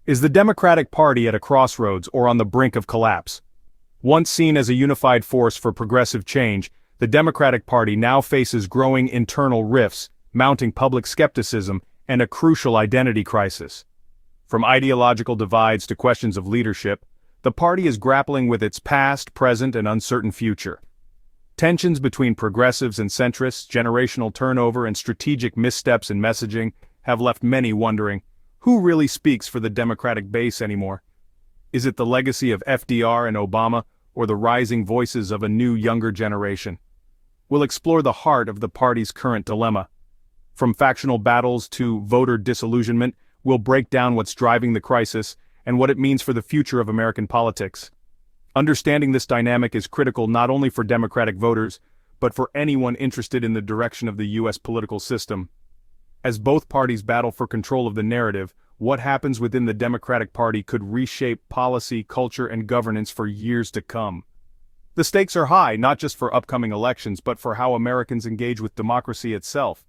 Is the Democratic Party at a crossroads or on the brink of collapse? Once seen as a unified force for progressive change, the Democratic Party now faces growing internal rifts, mounting public skepticism, and a crucial identity crisis. From ideological divides to questions of leadership, the party is grappling with its past, present, and uncertain future. Tensions between progressives and centrists, generational turnover, and strategic missteps in messaging have left many wondering, who really speaks for the Democratic base anymore? Is it the legacy of FDR and Obama, or the rising voices of a new younger generation? We'll explore the heart of the party's current dilemma. From factional battles to voter disillusionment, we'll break down what's driving the crisis and what it means for the future of American politics. Understanding this dynamic is critical not only for Democratic voters, but for anyone interested in the direction of the U.S. political system. As both parties battle for control of the narrative, what happens within the Democratic Party could reshape policy, culture, and governance for years to come. The stakes are high, not just for upcoming elections, but for how Americans engage with democracy itself.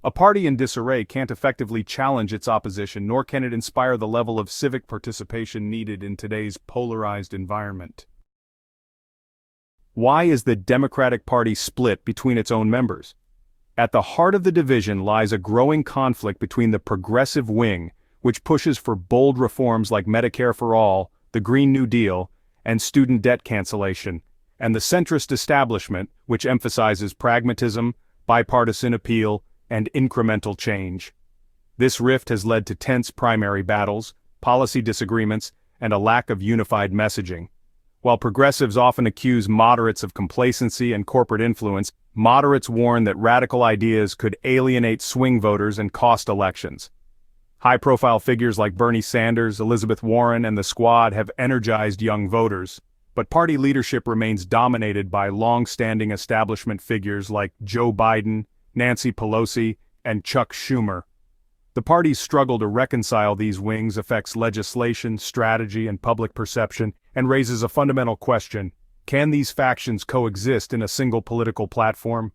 A party in disarray can't effectively challenge its opposition, nor can it inspire the level of civic participation needed in today's polarized environment. Why is the Democratic Party split between its own members? At the heart of the division lies a growing conflict between the progressive wing, which pushes for bold reforms like Medicare for All, the Green New Deal, and student debt cancellation, and the centrist establishment, which emphasizes pragmatism, bipartisan appeal, and incremental change. This rift has led to tense primary battles, policy disagreements, and a lack of unified messaging. While progressives often accuse moderates of complacency and corporate influence, moderates warn that radical ideas could alienate swing voters and cost elections. High-profile figures like Bernie Sanders, Elizabeth Warren, and the Squad have energized young voters, but party leadership remains dominated by long-standing establishment figures like Joe Biden, Nancy Pelosi, and Chuck Schumer. The party's struggle to reconcile these wings affects legislation, strategy, and public perception, and raises a fundamental question: can these factions coexist in a single political platform?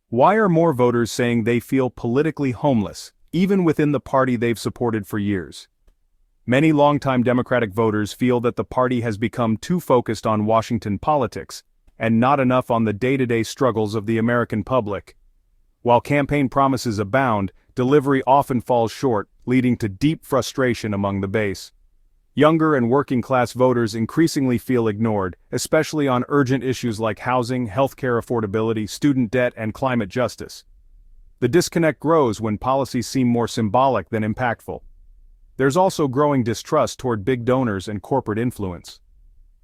Why are more voters saying they feel politically homeless, even within the party they've supported for years? Many longtime Democratic voters feel that the party has become too focused on Washington politics, and not enough on the day-to-day struggles of the American public. While campaign promises abound, delivery often falls short, leading to deep frustration among the base. Younger and working-class voters increasingly feel ignored, especially on urgent issues like housing, healthcare affordability, student debt, and climate justice. The disconnect grows when policies seem more symbolic than impactful. There's also growing distrust toward big donors and corporate influence.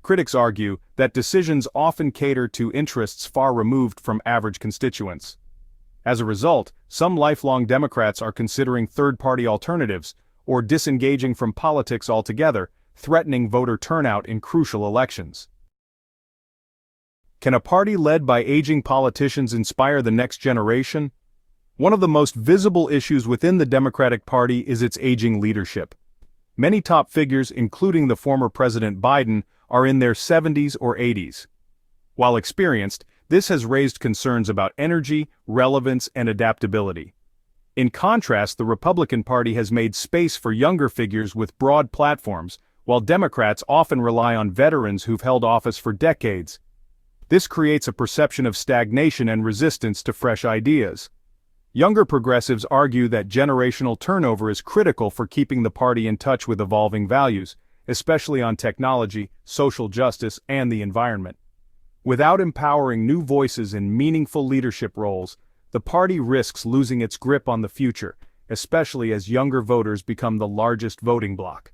Critics argue that decisions often cater to interests far removed from average constituents. As a result, some lifelong Democrats are considering third-party alternatives or disengaging from politics altogether, threatening voter turnout in crucial elections. Can a party led by aging politicians inspire the next generation? One of the most visible issues within the Democratic Party is its aging leadership. Many top figures, including the former President Biden, are in their 70s or 80s. While experienced, this has raised concerns about energy, relevance, and adaptability. In contrast, the Republican Party has made space for younger figures with broad platforms, while Democrats often rely on veterans who've held office for decades. This creates a perception of stagnation and resistance to fresh ideas. Younger progressives argue that generational turnover is critical for keeping the party in touch with evolving values, especially on technology, social justice, and the environment. Without empowering new voices in meaningful leadership roles, the party risks losing its grip on the future, especially as younger voters become the largest voting bloc.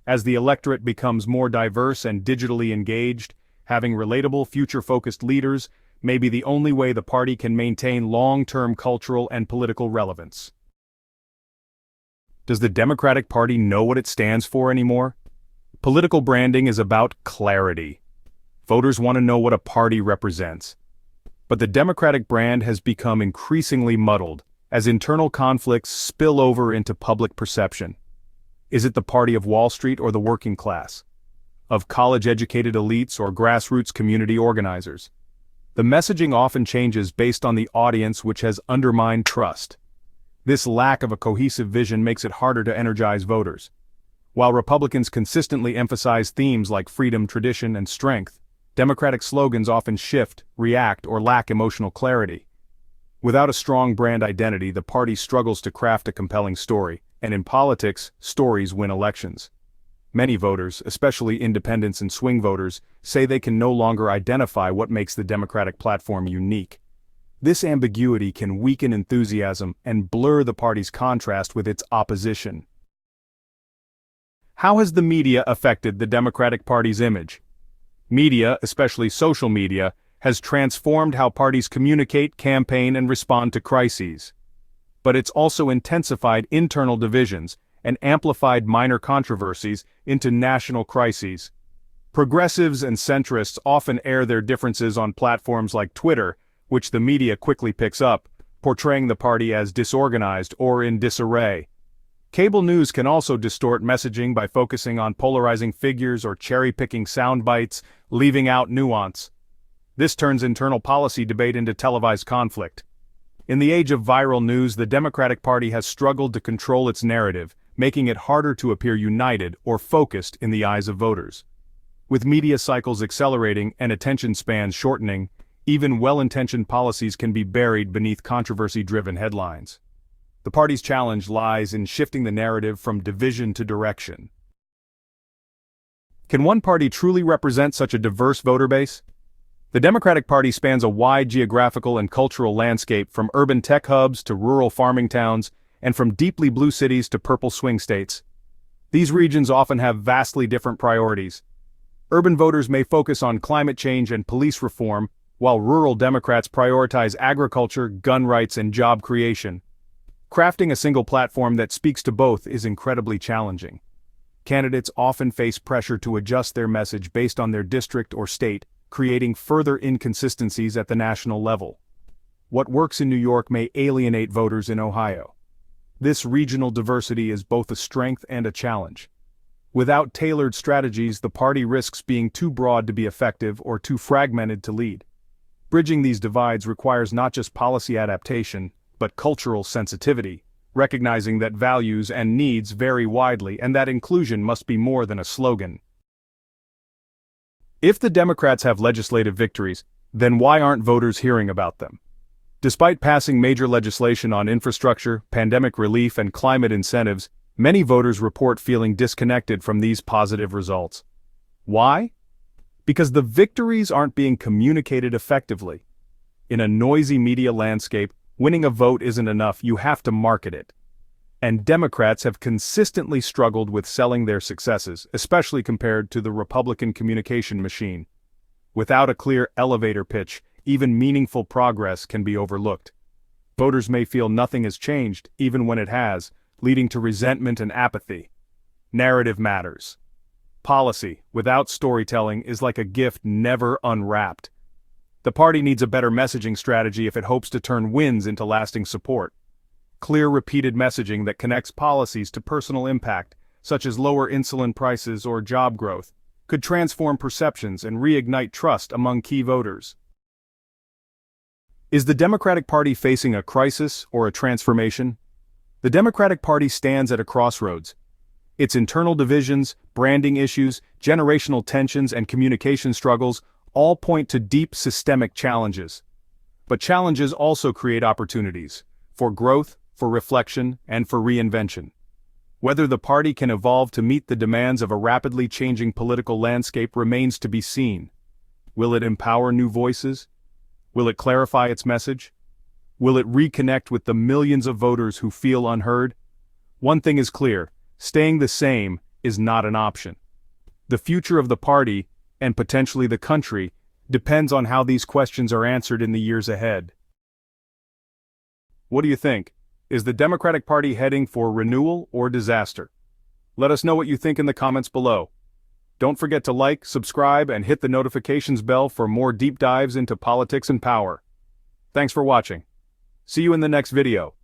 As the electorate becomes more diverse and digitally engaged, having relatable, future-focused leaders may be the only way the party can maintain long-term cultural and political relevance. Does the Democratic Party know what it stands for anymore? Political branding is about clarity. Voters want to know what a party represents. But the Democratic brand has become increasingly muddled as internal conflicts spill over into public perception. Is it the party of Wall Street or the working class? Of college-educated elites or grassroots community organizers? The messaging often changes based on the audience, which has undermined trust. This lack of a cohesive vision makes it harder to energize voters. While Republicans consistently emphasize themes like freedom, tradition, and strength, Democratic slogans often shift, react, or lack emotional clarity. Without a strong brand identity, the party struggles to craft a compelling story, and in politics, stories win elections. Many voters, especially independents and swing voters, say they can no longer identify what makes the Democratic platform unique. This ambiguity can weaken enthusiasm and blur the party's contrast with its opposition. How has the media affected the Democratic Party's image? Media, especially social media, has transformed how parties communicate, campaign, and respond to crises. But it's also intensified internal divisions and amplified minor controversies into national crises. Progressives and centrists often air their differences on platforms like Twitter, which the media quickly picks up, portraying the party as disorganized or in disarray. Cable news can also distort messaging by focusing on polarizing figures or cherry-picking sound bites, leaving out nuance. This turns internal policy debate into televised conflict. In the age of viral news, the Democratic Party has struggled to control its narrative, making it harder to appear united or focused in the eyes of voters. With media cycles accelerating and attention spans shortening, even well-intentioned policies can be buried beneath controversy-driven headlines. The party's challenge lies in shifting the narrative from division to direction. Can one party truly represent such a diverse voter base? The Democratic Party spans a wide geographical and cultural landscape, from urban tech hubs to rural farming towns, and from deeply blue cities to purple swing states. These regions often have vastly different priorities. Urban voters may focus on climate change and police reform, while rural Democrats prioritize agriculture, gun rights, and job creation. Crafting a single platform that speaks to both is incredibly challenging. Candidates often face pressure to adjust their message based on their district or state, creating further inconsistencies at the national level. What works in New York may alienate voters in Ohio. This regional diversity is both a strength and a challenge. Without tailored strategies, the party risks being too broad to be effective or too fragmented to lead. Bridging these divides requires not just policy adaptation, but cultural sensitivity, recognizing that values and needs vary widely and that inclusion must be more than a slogan. If the Democrats have legislative victories, then why aren't voters hearing about them? Despite passing major legislation on infrastructure, pandemic relief, and climate incentives, many voters report feeling disconnected from these positive results. Why? Because the victories aren't being communicated effectively. In a noisy media landscape, winning a vote isn't enough, you have to market it. And Democrats have consistently struggled with selling their successes, especially compared to the Republican communication machine. Without a clear elevator pitch, even meaningful progress can be overlooked. Voters may feel nothing has changed, even when it has, leading to resentment and apathy. Narrative matters. Policy, without storytelling, is like a gift never unwrapped. The party needs a better messaging strategy if it hopes to turn wins into lasting support. Clear, repeated messaging that connects policies to personal impact, such as lower insulin prices or job growth, could transform perceptions and reignite trust among key voters. Is the Democratic Party facing a crisis or a transformation? The Democratic Party stands at a crossroads. Its internal divisions, branding issues, generational tensions, and communication struggles all point to deep systemic challenges. But challenges also create opportunities for growth, for reflection, and for reinvention. Whether the party can evolve to meet the demands of a rapidly changing political landscape remains to be seen. Will it empower new voices? Will it clarify its message? Will it reconnect with the millions of voters who feel unheard? One thing is clear: staying the same is not an option. The future of the party, and potentially the country, depends on how these questions are answered in the years ahead. What do you think? Is the Democratic Party heading for renewal or disaster? Let us know what you think in the comments below. Don't forget to like, subscribe, and hit the notifications bell for more deep dives into politics and power. Thanks for watching. See you in the next video.